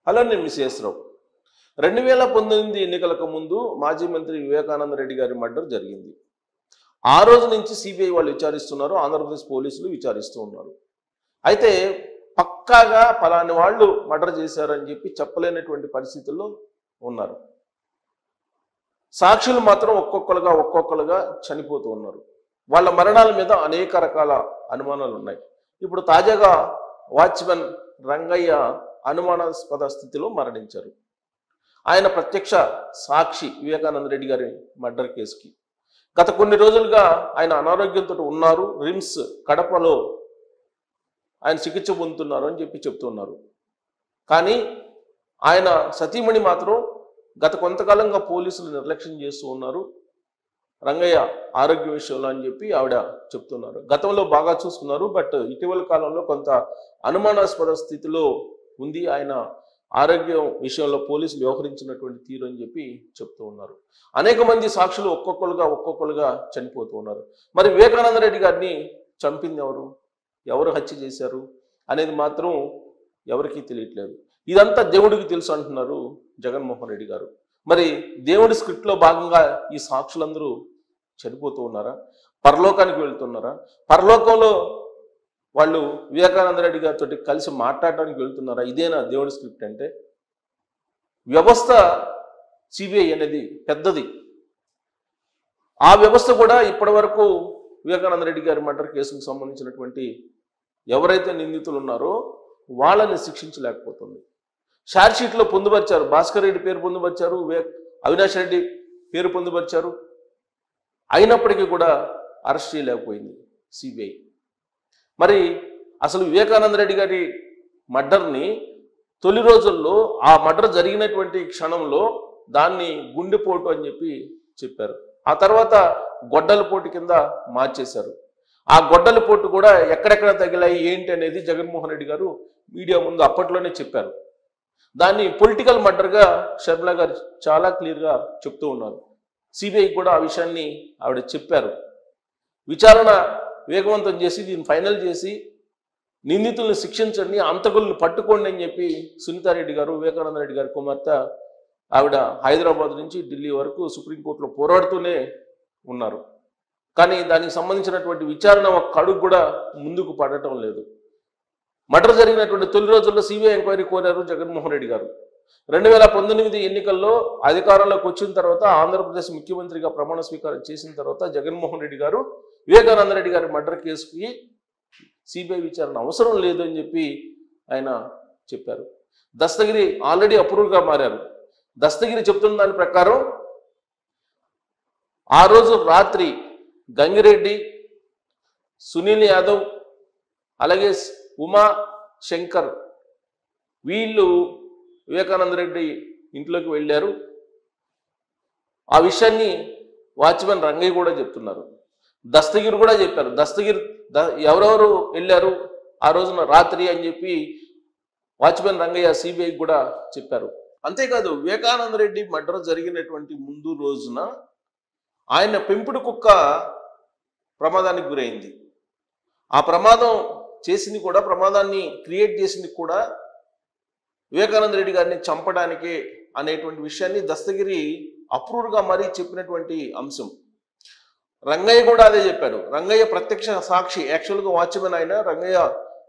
Hello, నేను miss 2019 ఎన్నికలకు ముందు మాజీ మంత్రి వివేకానంద రెడ్డి గారి మర్డర్ జరిగింది. ఆ రోజు నుంచి సిబిఐ వాళ్ళు విచారిస్తున్నారు, ఆంధ్రప్రదేశ్ పోలీసులు విచారిస్తూ ఉన్నారు. అయితే పక్కాగా పలాని వాళ్ళు మర్డర్ చేశారని చెప్పి చెప్పలేనటువంటి పరిస్థితుల్లో ఉన్నారు. సాక్షులు మాత్రం ఒక్కొక్కరుగా చనిపోతూ ఉన్నారు. వాళ్ళ మరణాల మీద అనేక రకాల అనుమానాలు ఉన్నాయి. ఇప్పుడు తాజాగా వాచ్మెన్ రంగయ్య అనుమానాస్పద స్థితిలో మరణించారు. ఆయన ప్రత్యక్ష సాక్షి వివేకానంద రెడ్డి గారి మర్డర్ కేసుకి. గత కొన్ని రోజులుగా ఆయన అనారోగ్యంతో ఉన్నారు. రిమ్స్ కడపలో ఆయన చికిత్స పొందుతున్నారు అని చెప్పి చెప్తున్నారు. కానీ ఆయన సతీమణి మాత్రం గత కొంతకాలంగా పోలీసులు నిర్లక్ష్యం చేస్తూ ఉన్నారు రంగయ్య ఆరోగ్య విషయంలో అని చెప్పి ఆవిడ చెప్తున్నారు. గతంలో బాగా చూసుకున్నారు, బట్ ఇటీవల కాలంలో కొంత అనుమానాస్పద స్థితిలో ఉంది ఆయన ఆరోగ్యం విషయంలో పోలీసులు వ్యవహరించినటువంటి తీరు అని చెప్పి చెప్తూ ఉన్నారు. అనేక మంది సాక్షులు ఒక్కొక్కరుగా చనిపోతూ ఉన్నారు. మరి వివేకానంద రెడ్డి గారిని చంపింది ఎవరు హత్య చేశారు అనేది మాత్రం ఎవరికీ తెలియట్లేదు. ఇదంతా దేవుడికి తెలుసు అంటున్నారు జగన్మోహన్ రెడ్డి గారు. మరి దేవుడి స్క్రిప్ట్లో భాగంగా ఈ సాక్షులందరూ చనిపోతూ ఉన్నారా? పరలోకానికి వెళ్తున్నారా? పరలోకంలో వాళ్ళు వివేకానంద రెడ్డి గారితో కలిసి మాట్లాడడానికి వెళ్తున్నారా? ఇదేనా దేవుడి స్క్రిప్ట్ అంటే? వ్యవస్థ సిబిఐ అనేది పెద్దది. ఆ వ్యవస్థ కూడా ఇప్పటి వరకు వివేకానంద రెడ్డి గారి మర్డర్ కేసుకు సంబంధించినటువంటి ఎవరైతే నిందితులు ఉన్నారో వాళ్ళని శిక్షించలేకపోతుంది. ఛార్జ్ షీట్లో పొందుపరిచారు, భాస్కర్ రెడ్డి పేరు పొందుపరిచారు, అవినాష్ రెడ్డి పేరు పొందుపరిచారు. అయినప్పటికీ కూడా అరెస్ట్ చేయలేకపోయింది సిబిఐ. మరి అసలు వివేకానంద రెడ్డి గారి మర్డర్ని తొలి రోజుల్లో ఆ మర్డర్ జరిగినటువంటి క్షణంలో దాన్ని గుండెపోటు అని చెప్పారు. ఆ తర్వాత గొడ్డల పోటు కింద మార్చేశారు. ఆ గొడ్డల పోటు కూడా ఎక్కడెక్కడ తగిలాయి ఏంటి అనేది జగన్మోహన్ రెడ్డి గారు మీడియా ముందు అప్పట్లోనే చెప్పారు. దాన్ని పొలిటికల్ మర్డర్గా షర్మిల గారు చాలా క్లియర్గా చెప్తూ ఉన్నారు. సిబిఐ కూడా ఆ విషయాన్ని ఆవిడ చెప్పారు. విచారణ వేగవంతం చేసి దీన్ని ఫైనల్ చేసి నిందితులను శిక్షించండి, అంతకులను పట్టుకోండి అని చెప్పి సునీతారెడ్డి గారు, వివేకానంద రెడ్డి గారి కుమార్తె ఆవిడ హైదరాబాద్ నుంచి ఢిల్లీ వరకు సుప్రీంకోర్టులో పోరాడుతూనే ఉన్నారు. కానీ దానికి సంబంధించినటువంటి విచారణ ఒక్క అడుగు కూడా ముందుకు పడటం లేదు. మర్డర్ జరిగినటువంటి తొలి రోజుల్లో సిబిఐ ఎంక్వైరీ కోరారు జగన్మోహన్ రెడ్డి గారు. 2019 ఎన్నికల్లో అధికారంలోకి వచ్చిన తర్వాత ఆంధ్రప్రదేశ్ ముఖ్యమంత్రిగా ప్రమాణ స్వీకారం చేసిన తర్వాత జగన్మోహన్ రెడ్డి గారు వివేకానంద రెడ్డి గారి మర్డర్ కేసుకి సిబిఐ విచారణ అవసరం లేదు అని చెప్పి ఆయన చెప్పారు. దస్తగిరి ఆల్రెడీ అప్రూవ్గా మారారు. దస్తగిరి చెప్తున్న దాని ప్రకారం ఆ రోజు రాత్రి గంగిరెడ్డి, సునీల్ యాదవ్, అలాగే ఉమా శంకర్ వీళ్ళు వివేకానంద రెడ్డి ఇంట్లోకి వెళ్ళారు. ఆ విషయాన్ని వాచ్మెన్ రంగయ్య కూడా చెప్తున్నారు. దస్తగిరి కూడా చెప్పారు. దస్తగిరి ఎవరెవరు వెళ్ళారు ఆ రోజున రాత్రి అని చెప్పి వాచ్మెన్ రంగయ్య సిబిఐ కూడా చెప్పారు. అంతేకాదు వివేకానంద రెడ్డి మర్డర్ జరిగినటువంటి ముందు రోజున ఆయన పెంపుడు కుక్క ప్రమాదానికి గురైంది. ఆ ప్రమాదం చేసింది కూడా, ప్రమాదాన్ని క్రియేట్ చేసింది కూడా వివేకానంద రెడ్డి గారిని చంపడానికి అనేటువంటి విషయాన్ని దస్తగిరి అప్రూవ్గా మరీ చెప్పినటువంటి అంశం. రంగయ్య కూడా అదే చెప్పాడు. రంగయ్య ప్రత్యక్ష సాక్షి, యాక్చువల్గా వాచ్మెన్ ఆయన, రంగయ్య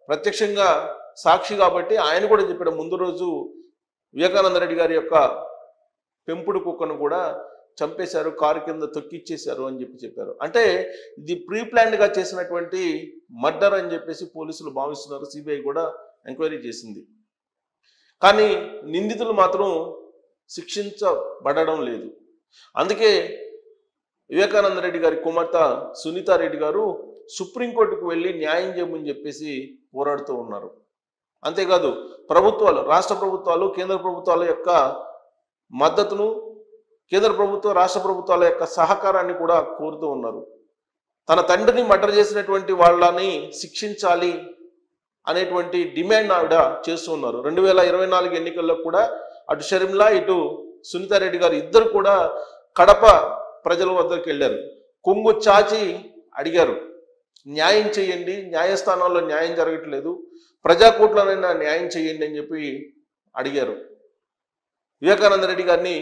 ప్రత్యక్షంగా సాక్షి కాబట్టి ఆయన కూడా చెప్పాడు ముందు రోజు వివేకానంద రెడ్డి గారి యొక్క పెంపుడు కుక్కను కూడా చంపేశారు, కారు కింద తొక్కిచ్చేశారు అని చెప్పారు. అంటే ఇది ప్రీ ప్లాన్డ్గా చేసినటువంటి మర్డర్ అని చెప్పేసి పోలీసులు భావిస్తున్నారు. సిబిఐ కూడా ఎంక్వైరీ చేసింది. కానీ నిందితులు మాత్రం శిక్షించబడడం లేదు. అందుకే వివేకానంద రెడ్డి గారి కుమార్తె సునీతారెడ్డి గారు సుప్రీంకోర్టుకు వెళ్ళి న్యాయం చేయమని చెప్పేసి పోరాడుతూ ఉన్నారు. అంతేకాదు ప్రభుత్వాలు, రాష్ట్ర ప్రభుత్వాలు, కేంద్ర ప్రభుత్వాల యొక్క మద్దతును, కేంద్ర ప్రభుత్వం, రాష్ట్ర ప్రభుత్వాల యొక్క సహకారాన్ని కూడా కోరుతూ ఉన్నారు. తన తండ్రిని మర్డర్ చేసినటువంటి వాళ్ళని శిక్షించాలి అనేటువంటి డిమాండ్ ఆవిడ చేస్తూ ఉన్నారు. 2024 ఎన్నికల్లో కూడా అటు షర్మిల, ఇటు సునీతారెడ్డి గారు ఇద్దరు కూడా కడప ప్రజల వద్దకు వెళ్ళారు. కొంగు చాచి అడిగారు, న్యాయం చేయండి, న్యాయస్థానాల్లో న్యాయం జరగట్లేదు, ప్రజాకోట్లనైనా న్యాయం చేయండి అని చెప్పి అడిగారు. వివేకానంద రెడ్డి గారిని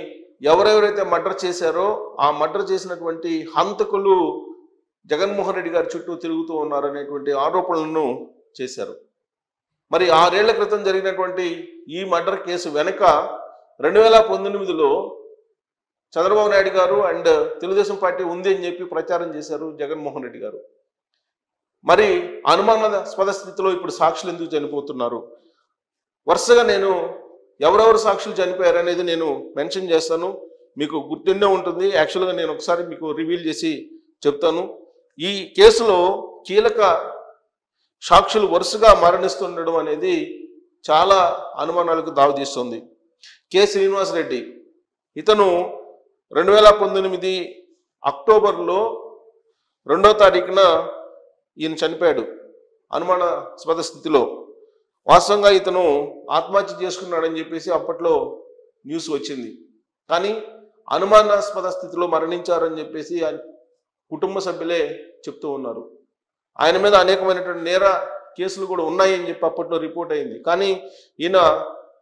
ఎవరెవరైతే మర్డర్ చేశారో ఆ మర్డర్ చేసినటువంటి హంతకులు జగన్మోహన్ రెడ్డి గారి చుట్టూ తిరుగుతూ ఉన్నారనేటువంటి ఆరోపణలను చేశారు. మరి 6 ఏళ్ల క్రితం జరిగినటువంటి ఈ మర్డర్ కేసు వెనుక 2019లో చంద్రబాబు నాయుడు గారు అండ్ తెలుగుదేశం పార్టీ ఉంది అని చెప్పి ప్రచారం చేశారు జగన్మోహన్ రెడ్డి గారు. మరి అనుమానాస్పద స్థితిలో ఇప్పుడు సాక్షులు ఎందుకు చనిపోతున్నారు? వరుసగా నేను ఎవరెవరు సాక్షులు చనిపోయారు అనేది నేను మెన్షన్ చేస్తాను, మీకు గుర్తుండే ఉంటుంది. యాక్చువల్గా నేను ఒకసారి మీకు రివీల్ చేసి చెప్తాను. ఈ కేసులో కీలక సాక్షులు వరుసగా మరణిస్తుండడం అనేది చాలా అనుమానాలకు దారితీస్తుంది. కె శ్రీనివాస్ రెడ్డి, ఇతను 2019 అక్టోబర్లో 2వ తారీఖున ఈయన చనిపోయాడు అనుమానాస్పద స్థితిలో. వాస్తవంగా ఇతను ఆత్మహత్య చేసుకున్నాడని చెప్పేసి అప్పట్లో న్యూస్ వచ్చింది. కానీ అనుమానాస్పద స్థితిలో మరణించారని చెప్పేసి కుటుంబ సభ్యులే చెప్తూ ఉన్నారు. ఆయన మీద అనేకమైనటువంటి నేర కేసులు కూడా ఉన్నాయని చెప్పి అప్పట్లో రిపోర్ట్ అయింది. కానీ ఈయన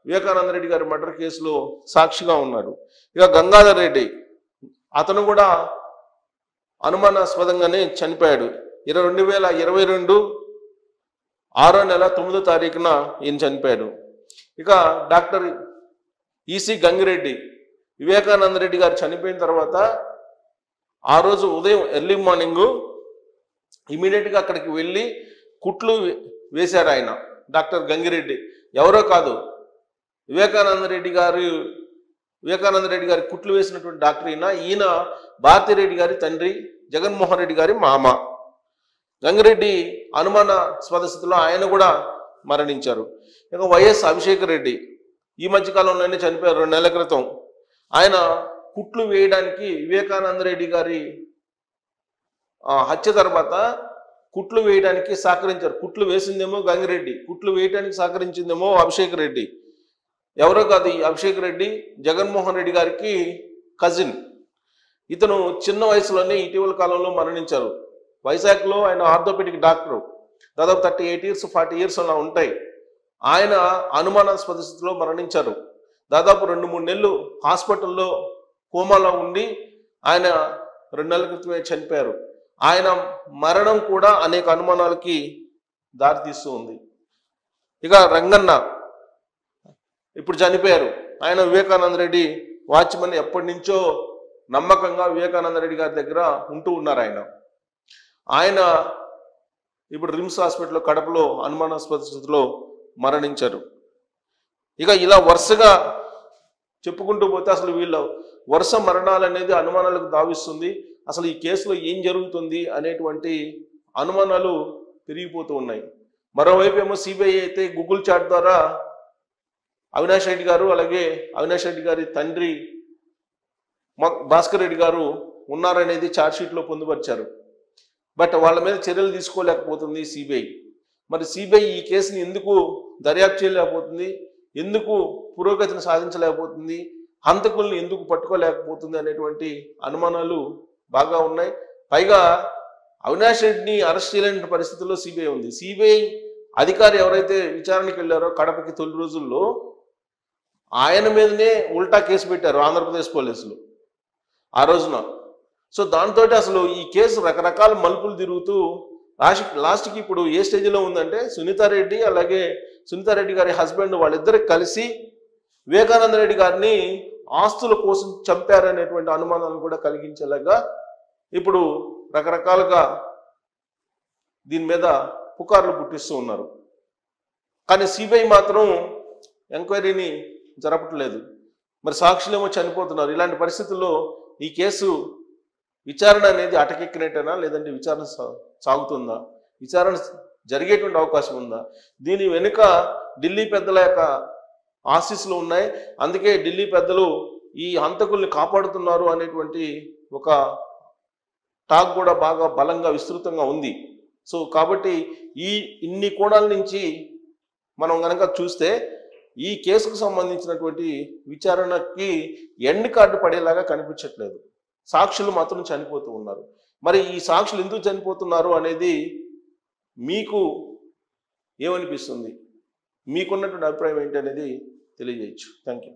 వివేకానంద రెడ్డి గారి మర్డర్ కేసులో సాక్షిగా ఉన్నాడు. ఇక గంగాధర్ రెడ్డి, అతను కూడా అనుమానాస్పదంగానే చనిపోయాడు. 2022 6వ నెల 9వ తారీఖున ఈయన చనిపోయాడు. ఇక డాక్టర్ ఈసి గంగిరెడ్డి, వివేకానంద రెడ్డి గారు చనిపోయిన తర్వాత ఆ రోజు ఉదయం ఎర్లీ మార్నింగ్ ఇమీడియట్గా అక్కడికి వెళ్ళి కుట్లు వేశారు ఆయన. డాక్టర్ గంగిరెడ్డి ఎవరో కాదు, వివేకానంద రెడ్డి గారి కుట్లు వేసినటువంటి డాక్టర్ ఈయన భారతిరెడ్డి గారి తండ్రి, జగన్మోహన్ రెడ్డి గారి మామ. గంగిరెడ్డి అనుమానాస్పద స్థితిలో ఆయన కూడా మరణించారు. ఇక వైఎస్ అభిషేక్ రెడ్డి ఈ మధ్యకాలంలోనే చనిపోయారు 2 నెలల క్రితం. ఆయన కుట్లు వేయడానికి వివేకానంద రెడ్డి గారి హత్య తర్వాత కుట్లు వేయడానికి సహకరించారు. కుట్లు వేసిందేమో గంగిరెడ్డి, కుట్లు వేయడానికి సహకరించిందేమో అభిషేక్ రెడ్డి. ఎవరో కాదు, ఈ అభిషేక్ రెడ్డి జగన్మోహన్ రెడ్డి గారికి కజిన్. ఇతను చిన్న వయసులోనే ఇటీవల కాలంలో మరణించారు. వైజాగ్లో ఆయన ఆర్థోపెడిక్ డాక్టర్, దాదాపు 38 years 40 years అలా ఉంటాయి. ఆయన అనుమానాస్పద స్థితిలో మరణించారు. దాదాపు 2-3 నెలలు హాస్పిటల్లో కోమాలో ఉండి ఆయన 2 నెలల క్రితమే చనిపోయారు. ఆయన మరణం కూడా అనేక అనుమానాలకి దారితీస్తూ ఉంది. ఇక రంగన్న ఇప్పుడు చనిపోయారు. ఆయన వివేకానంద రెడ్డి వాచ్మెన్, ఎప్పటి నుంచో నమ్మకంగా వివేకానంద రెడ్డి గారి దగ్గర ఉంటూ ఉన్నారు. ఆయన ఇప్పుడు రిమ్స్ హాస్పిటల్లో కడపలో అనుమానాస్పద స్థితిలో మరణించారు. ఇక ఇలా వరుసగా చెప్పుకుంటూ పోతే అసలు వీళ్ళ వరుస మరణాలు అనేది అనుమానాలకు దావిస్తుంది. అసలు ఈ కేసులో ఏం జరుగుతుంది అనేటువంటి అనుమానాలు పెరిగిపోతూ ఉన్నాయి. మరోవైపు ఏమో సిబిఐ అయితే గూగుల్ చాట్ ద్వారా అవినాష్ రెడ్డి గారు, అలాగే అవినాష్ రెడ్డి గారి తండ్రి భాస్కర్ రెడ్డి గారు ఉన్నారనేది ఛార్జ్షీట్లో పొందుపరిచారు. బట్ వాళ్ళ మీద చర్యలు తీసుకోలేకపోతుంది సిబిఐ. మరి సిబిఐ ఈ కేసుని ఎందుకు దర్యాప్తు చేయలేకపోతుంది, ఎందుకు పురోగతిని సాధించలేకపోతుంది, హంతకుల్ని ఎందుకు పట్టుకోలేకపోతుంది అనేటువంటి అనుమానాలు బాగా ఉన్నాయి. పైగా అవినాష్ రెడ్డిని అరెస్ట్ చేయలేని పరిస్థితుల్లో సిబిఐ ఉంది. సిబిఐ అధికారి ఎవరైతే విచారణకి వెళ్ళారో కడపకి తొలి రోజుల్లో, ఆయన మీదనే ఉల్టా కేసు పెట్టారు ఆంధ్రప్రదేశ్ పోలీసులు ఆ రోజున. సో దాంతో అసలు ఈ కేసు రకరకాల మలుపులు తిరుగుతూ లాస్ట్కి ఇప్పుడు ఏ స్టేజ్లో ఉందంటే, సునీతారెడ్డి అలాగే సునీతారెడ్డి గారి హస్బెండ్ వాళ్ళిద్దరికి కలిసి వివేకానంద రెడ్డి గారిని ఆస్తుల కోసం చంపారనేటువంటి అనుమానాలను కూడా కలిగించేలాగా ఇప్పుడు రకరకాలుగా దీని మీద పుకార్లు పుట్టిస్తూ ఉన్నారు. కానీ సిబిఐ మాత్రం ఎంక్వైరీని జరపట్లేదు. మరి సాక్షులేమో చనిపోతున్నారు. ఇలాంటి పరిస్థితుల్లో ఈ కేసు విచారణ అనేది అటకెక్కినట్టేనా, లేదంటే విచారణ సాగుతుందా, విచారణ జరిగేటువంటి అవకాశం ఉందా? దీని వెనుక ఢిల్లీ పెద్దల యొక్క ఆశీస్సులు ఉన్నాయి. అందుకే ఢిల్లీ పెద్దలు ఈ హంతకుల్ని కాపాడుతున్నారు అనేటువంటి ఒక టాక్ కూడా బాగా బలంగా విస్తృతంగా ఉంది. సో కాబట్టి ఇన్ని కోణాల నుంచి మనం కనుక చూస్తే ఈ కేసుకు సంబంధించినటువంటి విచారణకి ఎండ్ కార్డు పడేలాగా కనిపించట్లేదు. సాక్షులు మాత్రం చనిపోతూ ఉన్నారు. మరి ఈ సాక్షులు ఎందుకు చనిపోతున్నారు అనేది మీకు ఏమనిపిస్తుంది? మీకున్నటువంటి అభిప్రాయం ఏంటి అనేది తెలియజేయచ్చు. Thank you.